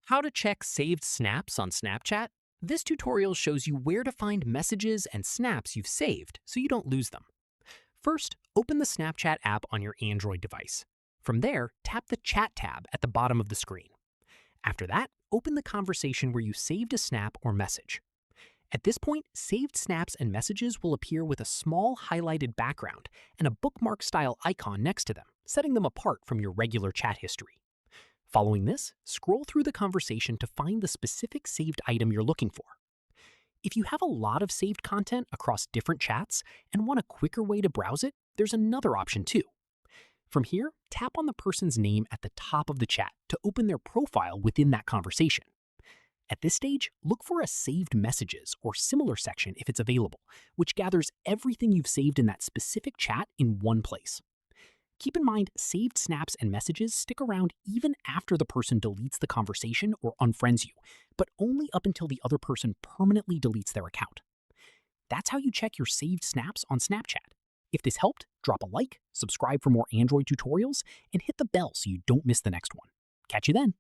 How to check saved snaps on Snapchat? This tutorial shows you where to find messages and snaps you've saved so you don't lose them. First, open the Snapchat app on your Android device. From there, tap the Chat tab at the bottom of the screen. After that, open the conversation where you saved a snap or message. At this point, saved snaps and messages will appear with a small highlighted background and a bookmark-style icon next to them, setting them apart from your regular chat history. Following this, scroll through the conversation to find the specific saved item you're looking for. If you have a lot of saved content across different chats and want a quicker way to browse it, there's another option too. From here, tap on the person's name at the top of the chat to open their profile within that conversation. At this stage, look for a Saved Messages or similar section if it's available, which gathers everything you've saved in that specific chat in one place. Keep in mind, saved snaps and messages stick around even after the person deletes the conversation or unfriends you, but only up until the other person permanently deletes their account. That's how you check your saved snaps on Snapchat. If this helped, drop a like, subscribe for more Android tutorials, and hit the bell so you don't miss the next one. Catch you then.